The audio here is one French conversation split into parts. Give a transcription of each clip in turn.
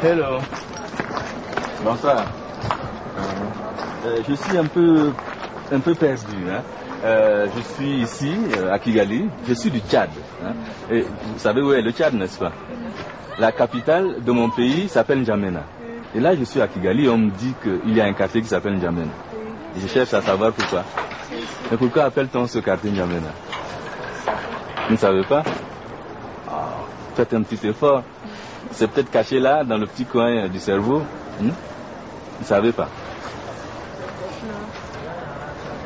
Hello. Bonsoir. Je suis un peu perdu. Hein. Je suis ici, à Kigali. Je suis du Tchad. Hein. Et vous savez où est le Tchad, n'est-ce pas? La capitale de mon pays s'appelle N'Djamena. Et là, je suis à Kigali et on me dit qu'il y a un quartier qui s'appelle N'Djamena. Je cherche à savoir pourquoi. Mais pourquoi appelle-t-on ce quartier N'Djamena? Vous ne savez pas? Faites un petit effort. C'est peut-être caché là, dans le petit coin du cerveau. Vous ne savez pas?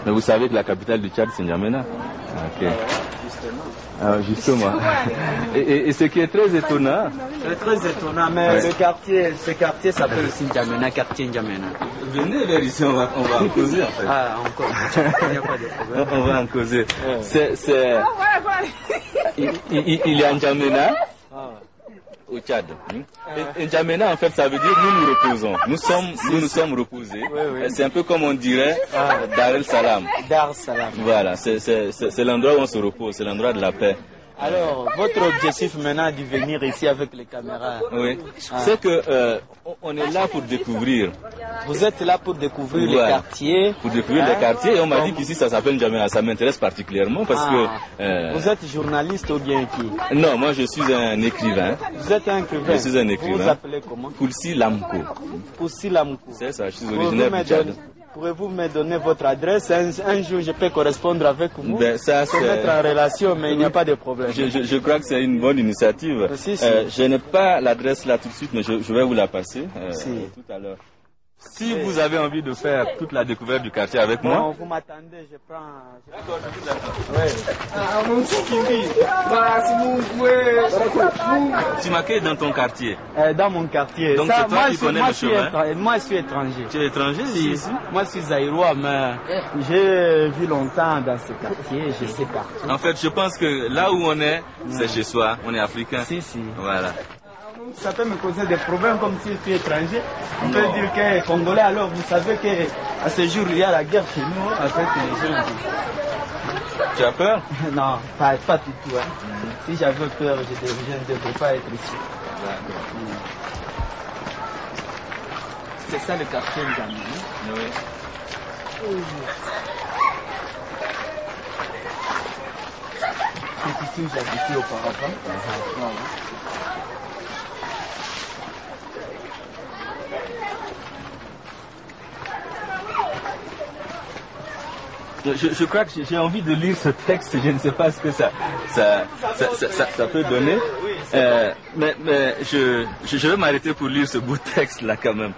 Mais vous savez que la capitale du Tchad, c'est N'Djamena. Ok. Alors justement. Et ce qui est très étonnant. C'est très étonnant, mais ouais. Ce quartier s'appelle aussi N'Djamena, quartier N'Djamena. Venez vers ici, on va en causer en fait. Ah, encore. Il n'y a pas de problème. On va en causer. Il y a N'Djamena au Tchad. Et N'Djamena, en fait, ça veut dire nous nous reposons. Nous nous sommes reposés. Oui, oui. C'est un peu comme on dirait Dar el Salam. Dar el Salam. Voilà, c'est l'endroit où on se repose, c'est l'endroit de la paix. Alors, votre objectif maintenant de venir ici avec les caméras? Oui, c'est que on est là pour découvrir. Vous êtes là pour découvrir les quartiers? Pour découvrir les quartiers, et on m'a dit qu'ici ça s'appelle N'Djamena. Ça m'intéresse particulièrement parce que... Vous êtes journaliste ou bien qui? Non, moi je suis un écrivain. Vous êtes un écrivain? Je suis un écrivain. Vous vous appelez comment? Poulsi Lamko. Poulsi Lamko. C'est ça, je suis originaire du Tchad. Pourrez-vous me donner votre adresse? Un jour, je peux correspondre avec vous. Ben, ça, se mettre en relation, mais il n'y a pas de problème. Je crois que c'est une bonne initiative. Si. Je n'ai pas l'adresse là tout de suite, mais je vais vous la passer tout à l'heure. Si vous avez envie de faire toute la découverte du quartier avec moi... Non, vous m'attendez, je prends... D'accord, tu m'accueilles dans ton quartier? Dans mon quartier. Donc c'est toi qui connais le chemin? Moi, je suis étranger. Tu es étranger ici? Moi, je suis zaïrois, mais j'ai vu longtemps dans ce quartier, je sais partout. En fait, je pense que là où on est, c'est chez soi, on est africain. Si. Voilà. Ça peut me causer des problèmes comme si je suis étranger. On peut dire que Congolais, alors vous savez qu'à ce jour il y a la guerre chez nous avec les gens. Tu as peur? Non, pas du tout. Hein. Si j'avais peur, je ne devrais pas être ici. C'est ça le quartier N'Djamena. Oui. C'est ici où j'habitais auparavant. Je crois que j'ai envie de lire ce texte, je ne sais pas ce que ça peut donner, mais je vais m'arrêter pour lire ce bout de texte là quand même.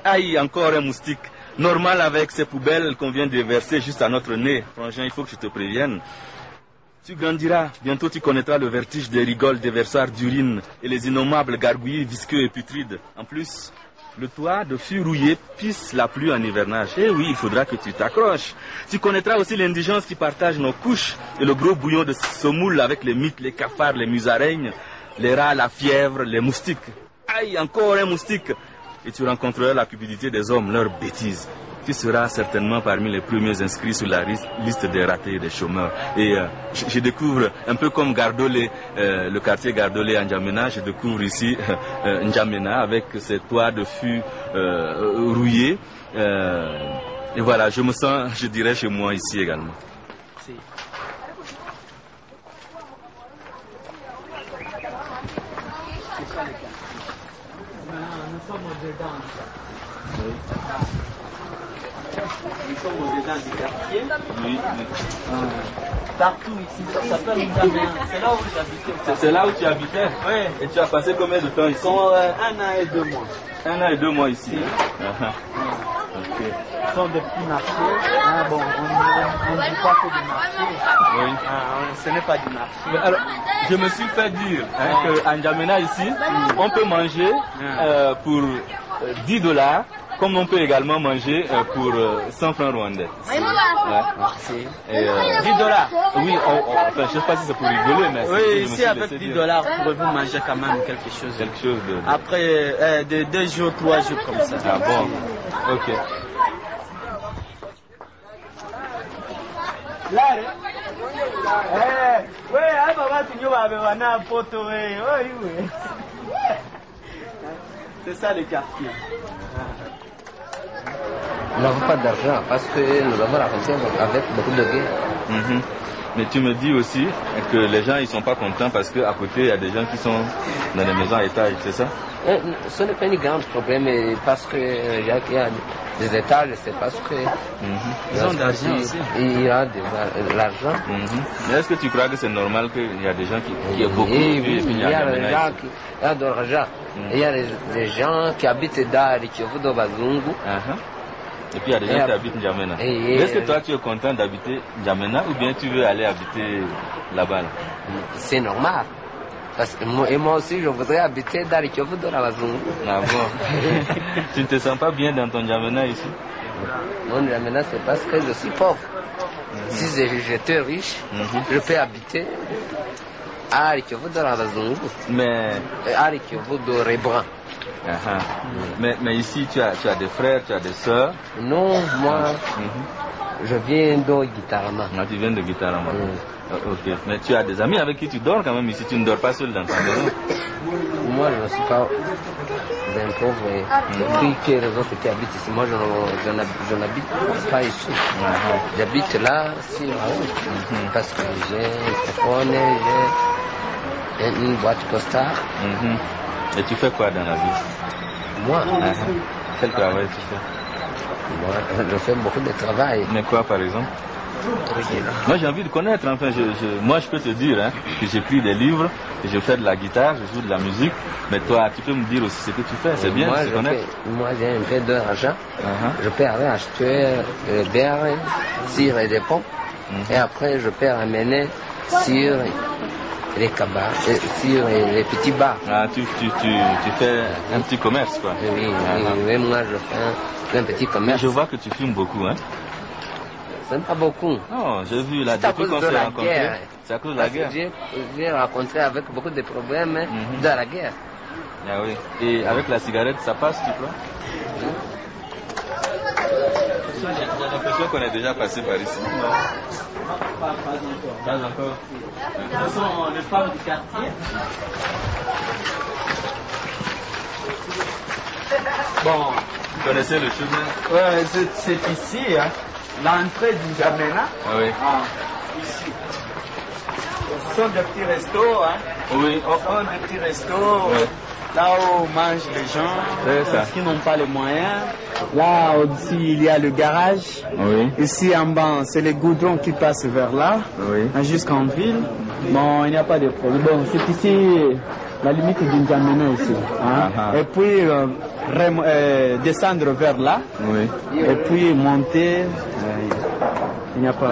Aïe, encore un moustique, normal avec ces poubelles qu'on vient de verser juste à notre nez. Frangin, il faut que je te prévienne. Tu grandiras, bientôt tu connaîtras le vertige des rigoles, des versoirs d'urine et les innommables gargouillis visqueux et putrides. En plus... le toit de fût rouillé pisse la pluie en hivernage. Eh oui, il faudra que tu t'accroches. Tu connaîtras aussi l'indigence qui partage nos couches et le gros bouillon de semoule avec les mites, les cafards, les musaraignes, les rats, la fièvre, les moustiques. Aïe, encore un moustique. Et tu rencontreras la cupidité des hommes, leurs bêtises. Tu seras certainement parmi les premiers inscrits sur la liste des ratés et des chômeurs. Et je découvre, un peu comme Gardolé, le quartier Gardolé à N'Djamena, je découvre ici N'Djamena avec ses toits de fût rouillés. Et voilà, je me sens, je dirais, chez moi ici également. Nous sommes au-dedans du quartier. Oui. Partout ici, ça s'appelle N'Djamena. C'est là où j'habitais. C'est là où tu habitais? Oui. Et tu as passé combien de temps ici? 1 an et 2 mois. 1 an et 2 mois ici. Okay. Ce sont des petits marchés. Bon, on ne dit pas que du marché. Oui. Ce n'est pas du marché. Mais alors, je me suis fait dire qu'à N'Djamena ici, on peut manger pour $10 comme on peut également manger pour 100 francs rwandais. Ouais. Et, 10 dollars. Oui, enfin, je ne sais pas si c'est pour rigoler, mais... Oui, ici avec 10 dollars, pouvez-vous manger quand même quelque chose. Quelque chose de... Après 2 jours, 3 jours comme ça. Ah bon, ok. C'est ça le quartier. Nous n'avons pas d'argent parce que nous avons la frontière avec beaucoup de guerres. Mais tu me dis aussi que les gens ils sont pas contents parce qu'à côté il y a des gens qui sont dans les maisons à étage, c'est ça? Ce n'est pas un grand problème parce que il y a des étages, c'est parce que ils ont de l'argent aussi. Il y a de l'argent. Mais est-ce que tu crois que c'est normal qu'il y a des gens qui ont beaucoup et puis il y a des gens qui ont de l'argent. Il y a des gens qui habitent dans les Kivu de Bazungu. Et puis il y a des gens qui habitent N'Djamena. Est-ce que toi tu es content d'habiter N'Djamena ou bien tu veux aller habiter là-bas? C'est normal. Parce que moi aussi je voudrais habiter dans les Kivu de Bazungu. Ah bon? Tu ne te sens pas bien dans ton N'Djamena ici? Mon N'Djamena c'est parce que je suis pauvre. Si j'étais riche, je peux habiter à Kivu de Bazungu. Mais à Kivu de Rebran. Mais ici, tu as des frères, tu as des sœurs? Non, moi, je viens de Gitarama. Ah, tu viens de Gitarama. Ok. Mais tu as des amis avec qui tu dors quand même ici? Tu ne dors pas seul dans ta maison? Moi, je ne suis pas bien pauvre. Et puis que les autres qui habitent ici, moi, je n'habite pas ici. J'habite là, sur la route. Parce que j'ai un téléphone, j'ai une boîte postale. Et tu fais quoi dans la vie? Moi, quel travail tu fais? Moi, je fais beaucoup de travail. Mais quoi par exemple? Moi j'ai envie de connaître, enfin, moi je peux te dire que j'écris des livres, que je fais de la guitare, je joue de la musique, mais toi tu peux me dire aussi ce que tu fais, c'est bien de se connaître. Moi j'ai un peu d'argent, je peux aller acheter des bières sur les ponts, et après je peux ramener sur les cabas, sur les petits bars. Ah, tu fais un petit commerce quoi? Oui, moi je fais un petit commerce. Je vois que tu fumes beaucoup, hein? Ce n'est pas beaucoup. Non, j'ai vu là, depuis qu'on s'est rencontrés. C'est à cause de la guerre. J'ai rencontré avec beaucoup de problèmes dans la guerre. Ah oui. Et avec la cigarette, ça passe, tu crois? J'ai l'impression qu'on est déjà passé par ici. Pas encore. Ce sont les femmes du quartier. Bon. Vous connaissez le chemin? Ouais, c'est ici, hein. L'entrée du N'Djamena. Ah oui. Ici. Ce sont des petits restos, hein. Oui. Au fond des petits restos. Ouais. Là où mangent les gens, parce qu'ils n'ont pas les moyens. Là aussi, il y a le garage. Oui. Ici en bas, c'est les goudrons qui passent vers là, jusqu'en ville. Bon, il n'y a pas de problème. Bon, c'est ici la limite du N'Djamena ici. Hein? Et puis descendre vers là. Et puis monter. Il n'y a pas,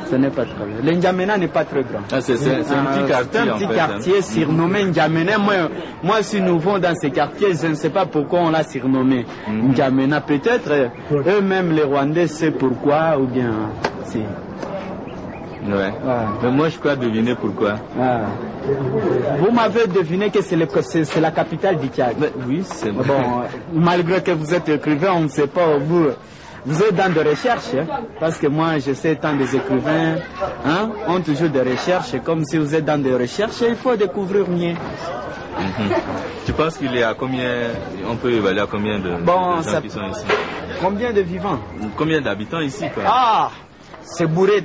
ce n'est pas très bien. Le N'Djamena n'est pas très grand. Ah, c'est un petit quartier. C'est un petit quartier surnommé N'Djamena. Moi, je suis nouveau dans ce quartier. Je ne sais pas pourquoi on l'a surnommé N'Djamena. Peut-être eux-mêmes, les Rwandais, c'est pourquoi ou bien. Si. Ouais. Mais moi, je crois deviner pourquoi. Vous m'avez deviné que c'est la capitale du Tchad. Oui, c'est bon. Malgré que vous êtes écrivain, on ne sait pas où. Vous êtes dans des recherches, parce que moi je sais tant des écrivains ont toujours des recherches, comme si vous êtes dans des recherches, il faut découvrir mieux. Tu penses qu'il y a combien, on peut évaluer à combien de gens qui sont ici? Combien de vivants? Combien d'habitants ici quoi? Ah, c'est bourré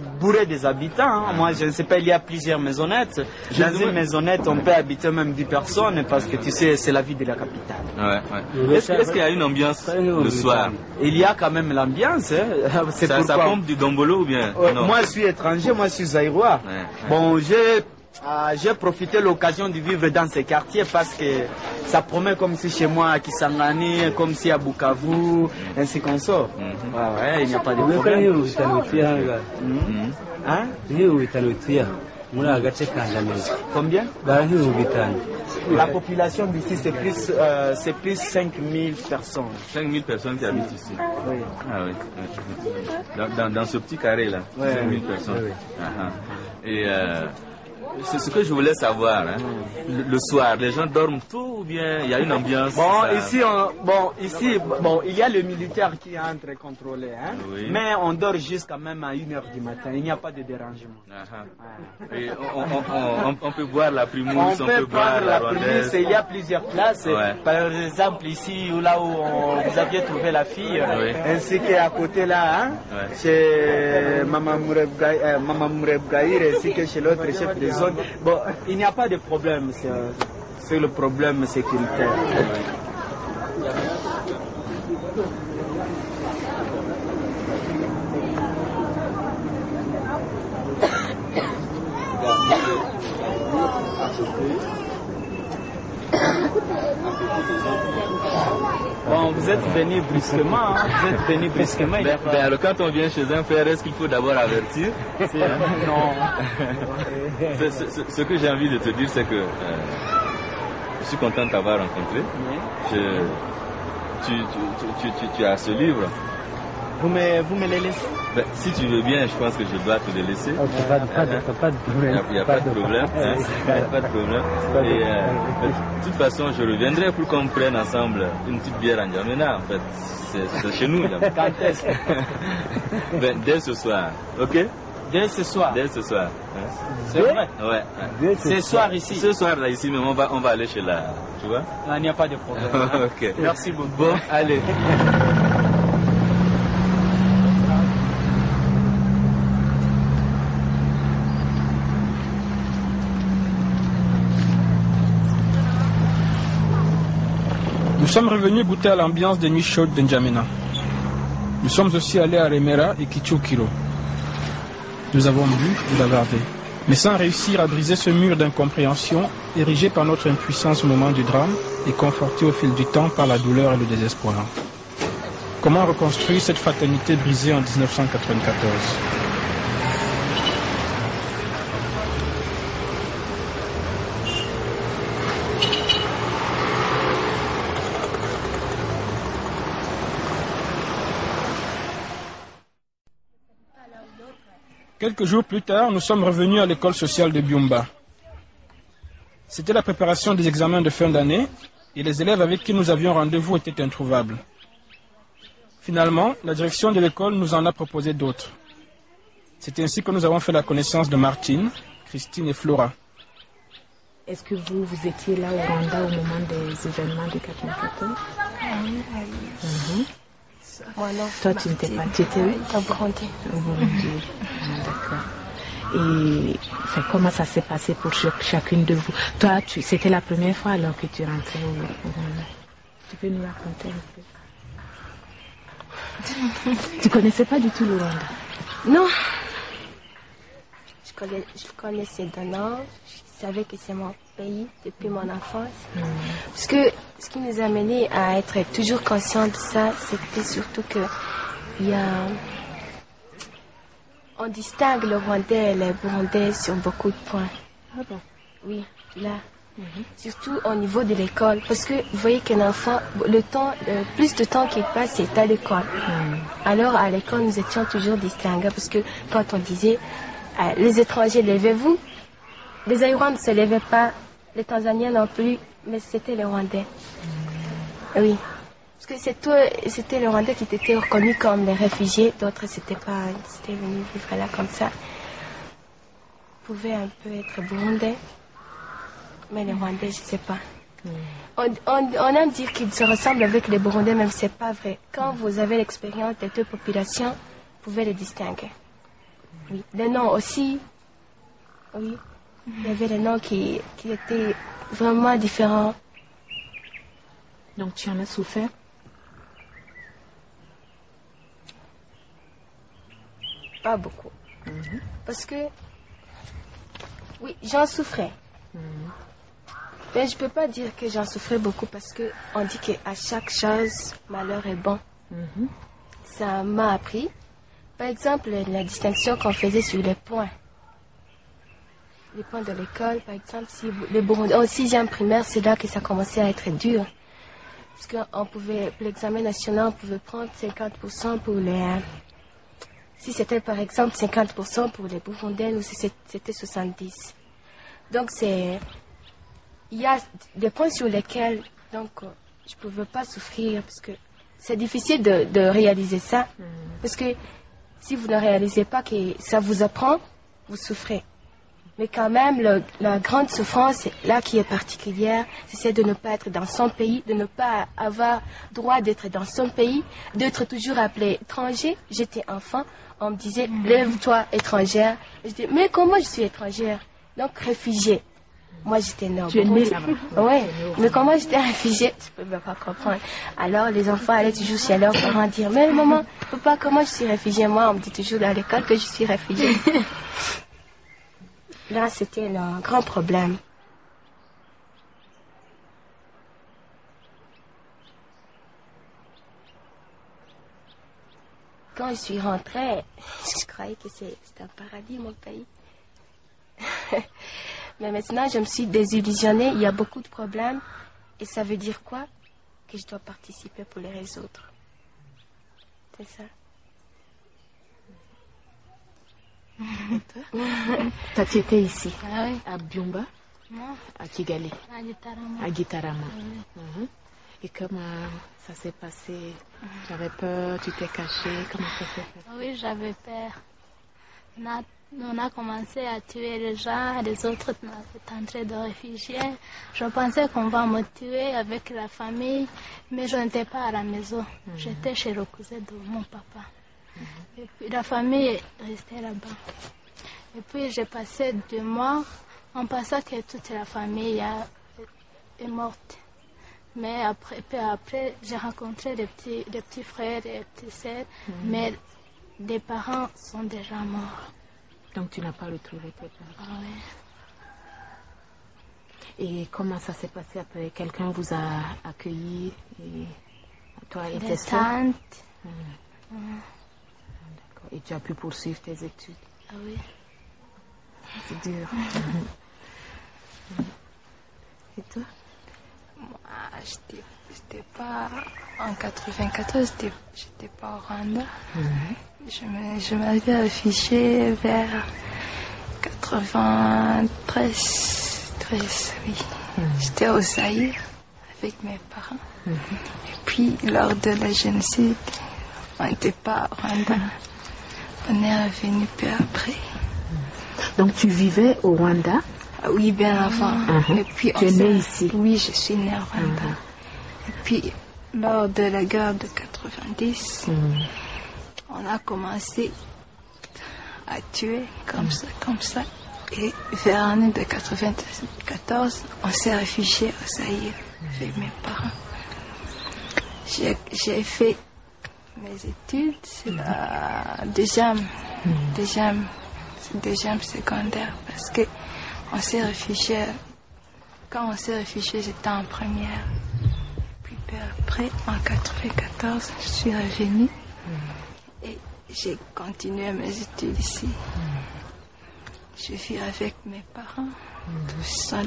des habitants. Moi, je ne sais pas, il y a plusieurs maisonnettes. Dans une maisonnette, on peut habiter même 10 personnes parce que tu sais, c'est la vie de la capitale. Est-ce qu'il y a une ambiance le soir? Il y a quand même l'ambiance. Ça pompe du dombolo ou bien? Moi, je suis étranger, moi, je suis zaïrois. Bon, j'ai profité de l'occasion de vivre dans ces quartiers parce que ça promet comme si chez moi à Kisangani, comme si à Bukavu, ainsi qu'on sort. Il n'y a pas de problème. Combien? La population d'ici, c'est plus 5000 personnes. 5000 personnes qui habitent ici. Oui. Ah oui. Dans ce petit carré-là, 5000 personnes. Oui. Et c'est ce que je voulais savoir. Hein. Le soir, les gens dorment tout ou bien il y a une ambiance? Bon, il y a le militaire qui entre contrôler, hein, oui. mais on dort jusqu'à même à 1h du matin. Il n'y a pas de dérangement. Et on peut boire la primousse, on peut boire la primousse. Il y a plusieurs places. Ouais. Par exemple, ici, là où vous aviez trouvé la fille, ainsi qu'à côté là, hein, chez Maman Mourebgaïr, ainsi que chez l'autre chef de zone. Bon, il n'y a pas de problème, c'est le problème sécuritaire. Bon, vous êtes venu brusquement, hein? Vous êtes venu brusquement. Alors quand on vient chez un frère, est-ce qu'il faut d'abord avertir? Non. Ce que j'ai envie de te dire, c'est que je suis content de t'avoir rencontré. Tu as ce livre. Vous me le laissez? Si tu veux bien, je pense que je dois te le laisser. Pas de problème. Il n'y a pas de problème. Il n'y a pas de problème. Et de toute façon, je reviendrai pour qu'on prenne ensemble une petite bière en N'Djamena. En fait, c'est chez nous. Là. Quand est-ce? Dès ce soir, ok? Dès ce soir. Dès ce soir. C'est vrai? Ouais. Ce soir ici. Ce soir là ici, mais on va aller chez la. Tu vois? Non, il n'y a pas de problème. Hein? Ok. Merci beaucoup. Bon, allez. Nous sommes revenus goûter à l'ambiance des nuits chaudes de N'Djamena. Nous sommes aussi allés à Remera et Kichukiro. Nous avons bu et bavarder, mais sans réussir à briser ce mur d'incompréhension érigé par notre impuissance au moment du drame et conforté au fil du temps par la douleur et le désespoir. Comment reconstruire cette fraternité brisée en 1994 ? Quelques jours plus tard, nous sommes revenus à l'école sociale de Byumba. C'était la préparation des examens de fin d'année et les élèves avec qui nous avions rendez-vous étaient introuvables. Finalement, la direction de l'école nous en a proposé d'autres. C'est ainsi que nous avons fait la connaissance de Martine, Christine et Flora. Est-ce que vous étiez là au Rwanda au moment des événements de 1994? Oui. Moi non. Toi, tu n'étais pas. Tu étais où? Au Burundi. Au Burundi. D'accord. Et comment ça s'est passé pour chacune de vous? Toi, c'était la première fois alors que tu rentrais au Rwanda. Tu peux nous raconter un peu? Tu connaissais pas du tout le Rwanda? Non. Je connaissais de nom. Je savais que c'est mon pays depuis mon enfance. Parce que ce qui nous a amené à être toujours conscients de ça, c'était surtout que on distingue le Rwandais et le Burundais sur beaucoup de points. Ah bon? Oui, là. Surtout au niveau de l'école. Parce que vous voyez qu'un enfant, plus de temps qu'il passe, c'est à l'école. Alors à l'école, nous étions toujours distingués. Parce que quand on disait, les étrangers, levez-vous. Les Aïrouans ne se levaient pas, les Tanzaniens non plus, mais c'était les Rwandais. Oui. Parce que c'était les Rwandais qui étaient reconnus comme les réfugiés, d'autres c'était venus vivre là comme ça. Ils pouvaient un peu être burundais, mais les Rwandais, je ne sais pas. On aime dire qu'ils se ressemblent avec les Burundais, même si ce n'est pas vrai. Quand vous avez l'expérience des deux populations, vous pouvez les distinguer. Oui. Les noms aussi, oui. Il y avait des noms qui étaient vraiment différents. Donc tu en as souffert? Pas beaucoup. Parce que, oui, j'en souffrais. Mais je ne peux pas dire que j'en souffrais beaucoup parce qu'on dit qu'à chaque chose, malheur est bon. Ça m'a appris. Par exemple, la distinction qu'on faisait sur les points. dépend de l'école. Par exemple, si les Burundais, en 6e primaire, c'est là que ça commençait à être dur. Parce qu'on pouvait, pour l'examen national, on pouvait prendre 50% pour les... Si c'était par exemple 50% pour les Burundais, ou si c'était 70%. Donc il y a des points sur lesquels donc, je ne pouvais pas souffrir parce que c'est difficile de réaliser ça. Parce que si vous ne réalisez pas que ça vous apprend, vous souffrez. Mais quand même, la grande souffrance, là qui est particulière, c'est de ne pas être dans son pays, de ne pas avoir droit d'être dans son pays, d'être toujours appelé étranger. J'étais enfant, on me disait, lève-toi étrangère. Je dis, mais comment je suis étrangère? Donc réfugiée. Moi j'étais née au Burundi. Oui, mais comment j'étais réfugiée? Je ne peux pas comprendre. Alors les enfants allaient toujours chez leurs parents dire, mais maman, papa, comment je suis réfugiée? Moi, on me dit toujours à l'école que je suis réfugiée. Là, c'était un grand problème. Quand je suis rentrée, je croyais que c'était un paradis, mon pays. Mais maintenant, je me suis désillusionnée. Il y a beaucoup de problèmes. Et ça veut dire quoi? Que je dois participer pour les résoudre. C'est ça. Toi, tu étais ici, oui. à Byumba, Non, à Kigali, à Gitarama. à Gitarama. Et comment ça s'est passé? Tu avais peur, tu t'es caché, comment ça s'est passé? Oui, j'avais peur. On a commencé à tuer les gens, les autres étaient en train de réfugier. Je pensais qu'on va me tuer avec la famille, mais je n'étais pas à la maison. J'étais chez le cousin de mon papa. Et puis la famille restait là-bas. Et puis j'ai passé 2 mois en pensant que toute la famille est morte. Mais après j'ai rencontré des petits frères et des petites sœurs, mais les parents sont déjà morts. Donc tu n'as pas retrouvé tes parents. Ah oui. Et comment ça s'est passé après? Quelqu'un vous a accueilli et toi et tes Des sœurs? tantes. D'accord. Et tu as pu poursuivre tes études? Ah oui. C'est dur. Et toi? Moi, j'étais pas en 94, j'étais pas au Rwanda. Je m'avais réfugiée vers 93, oui. J'étais au Zaïre avec mes parents. Et puis, lors de la génocide, on n'était pas au Rwanda. On est revenu peu après. Donc tu vivais au Rwanda? Ah oui, bien avant. Et puis, tu es née ici? Oui, je suis née au Rwanda. Et puis, lors de la guerre de 90, on a commencé à tuer comme ça. Et vers l'année de 94, on s'est réfugié au Zaïre avec mes parents. J'ai fait mes études, c'est la deuxième secondaire, parce que on s'est réfugié. Quand on s'est réfugié, j'étais en première. Puis peu après, en 94, je suis revenue et j'ai continué mes études ici. Je vis avec mes parents, tout seul.